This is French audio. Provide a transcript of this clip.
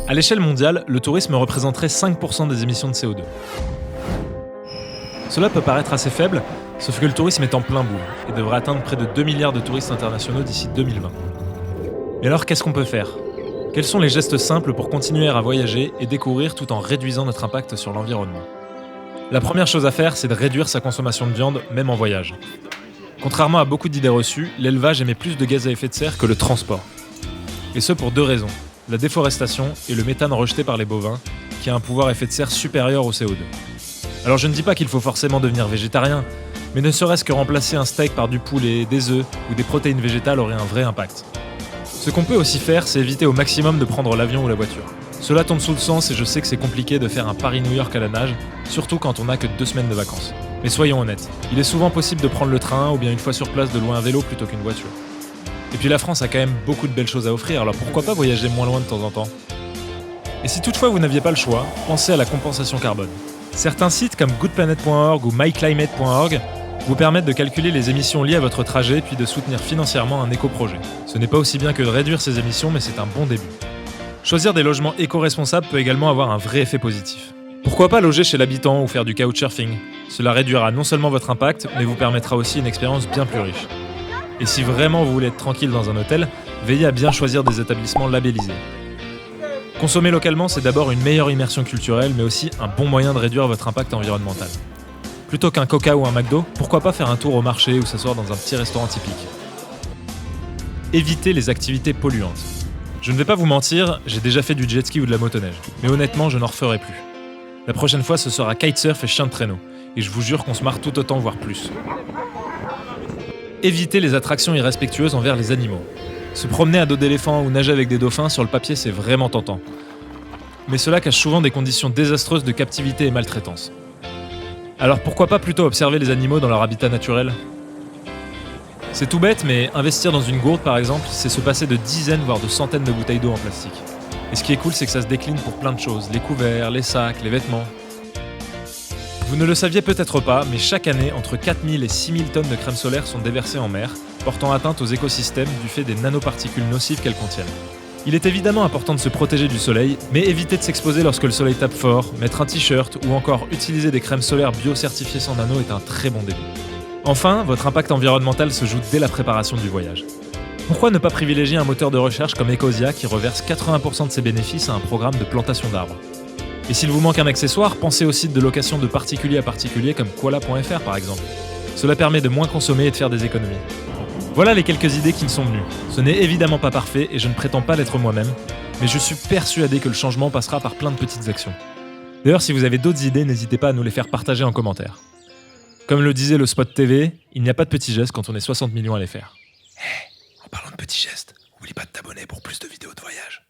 À l'échelle mondiale, le tourisme représenterait 5% des émissions de CO2. Cela peut paraître assez faible, sauf que le tourisme est en plein boom et devrait atteindre près de 2 milliards de touristes internationaux d'ici 2020. Mais alors qu'est-ce qu'on peut faire ? Quels sont les gestes simples pour continuer à voyager et découvrir tout en réduisant notre impact sur l'environnement ? La première chose à faire, c'est de réduire sa consommation de viande, même en voyage. Contrairement à beaucoup d'idées reçues, l'élevage émet plus de gaz à effet de serre que le transport. Et ce pour deux raisons. La déforestation et le méthane rejeté par les bovins, qui a un pouvoir effet de serre supérieur au CO2. Alors je ne dis pas qu'il faut forcément devenir végétarien, mais ne serait-ce que remplacer un steak par du poulet, des œufs ou des protéines végétales aurait un vrai impact. Ce qu'on peut aussi faire, c'est éviter au maximum de prendre l'avion ou la voiture. Cela tombe sous le sens et je sais que c'est compliqué de faire un Paris-New York à la nage, surtout quand on n'a que 2 semaines de vacances. Mais soyons honnêtes, il est souvent possible de prendre le train ou bien une fois sur place de louer un vélo plutôt qu'une voiture. Et puis la France a quand même beaucoup de belles choses à offrir, alors pourquoi pas voyager moins loin de temps en temps ? Et si toutefois vous n'aviez pas le choix, pensez à la compensation carbone. Certains sites comme goodplanet.org ou myclimate.org vous permettent de calculer les émissions liées à votre trajet puis de soutenir financièrement un éco-projet. Ce n'est pas aussi bien que de réduire ces émissions, mais c'est un bon début. Choisir des logements éco-responsables peut également avoir un vrai effet positif. Pourquoi pas loger chez l'habitant ou faire du couchsurfing ? Cela réduira non seulement votre impact, mais vous permettra aussi une expérience bien plus riche. Et si vraiment vous voulez être tranquille dans un hôtel, veillez à bien choisir des établissements labellisés. Consommer localement, c'est d'abord une meilleure immersion culturelle, mais aussi un bon moyen de réduire votre impact environnemental. Plutôt qu'un Coca ou un McDo, pourquoi pas faire un tour au marché ou s'asseoir dans un petit restaurant typique ? Évitez les activités polluantes. Je ne vais pas vous mentir, j'ai déjà fait du jet ski ou de la motoneige, mais honnêtement, je n'en referai plus. La prochaine fois, ce sera kitesurf et chien de traîneau, et je vous jure qu'on se marre tout autant, voire plus. Évitez les attractions irrespectueuses envers les animaux. Se promener à dos d'éléphant ou nager avec des dauphins, sur le papier, c'est vraiment tentant. Mais cela cache souvent des conditions désastreuses de captivité et maltraitance. Alors pourquoi pas plutôt observer les animaux dans leur habitat naturel ? C'est tout bête, mais investir dans une gourde par exemple, c'est se passer de dizaines voire de centaines de bouteilles d'eau en plastique. Et ce qui est cool, c'est que ça se décline pour plein de choses, les couverts, les sacs, les vêtements. Vous ne le saviez peut-être pas, mais chaque année, entre 4000 et 6000 tonnes de crème solaire sont déversées en mer, portant atteinte aux écosystèmes du fait des nanoparticules nocives qu'elles contiennent. Il est évidemment important de se protéger du soleil, mais éviter de s'exposer lorsque le soleil tape fort, mettre un t-shirt ou encore utiliser des crèmes solaires bio-certifiées sans nano est un très bon début. Enfin, votre impact environnemental se joue dès la préparation du voyage. Pourquoi ne pas privilégier un moteur de recherche comme Ecosia qui reverse 80% de ses bénéfices à un programme de plantation d'arbres ? Et s'il vous manque un accessoire, pensez aux sites de location de particulier à particulier comme koala.fr par exemple. Cela permet de moins consommer et de faire des économies. Voilà les quelques idées qui me sont venues. Ce n'est évidemment pas parfait et je ne prétends pas l'être moi-même, mais je suis persuadé que le changement passera par plein de petites actions. D'ailleurs, si vous avez d'autres idées, n'hésitez pas à nous les faire partager en commentaire. Comme le disait le spot TV, il n'y a pas de petits gestes quand on est 60 millions à les faire. En parlant de petits gestes, oublie pas de t'abonner pour plus de vidéos de voyage.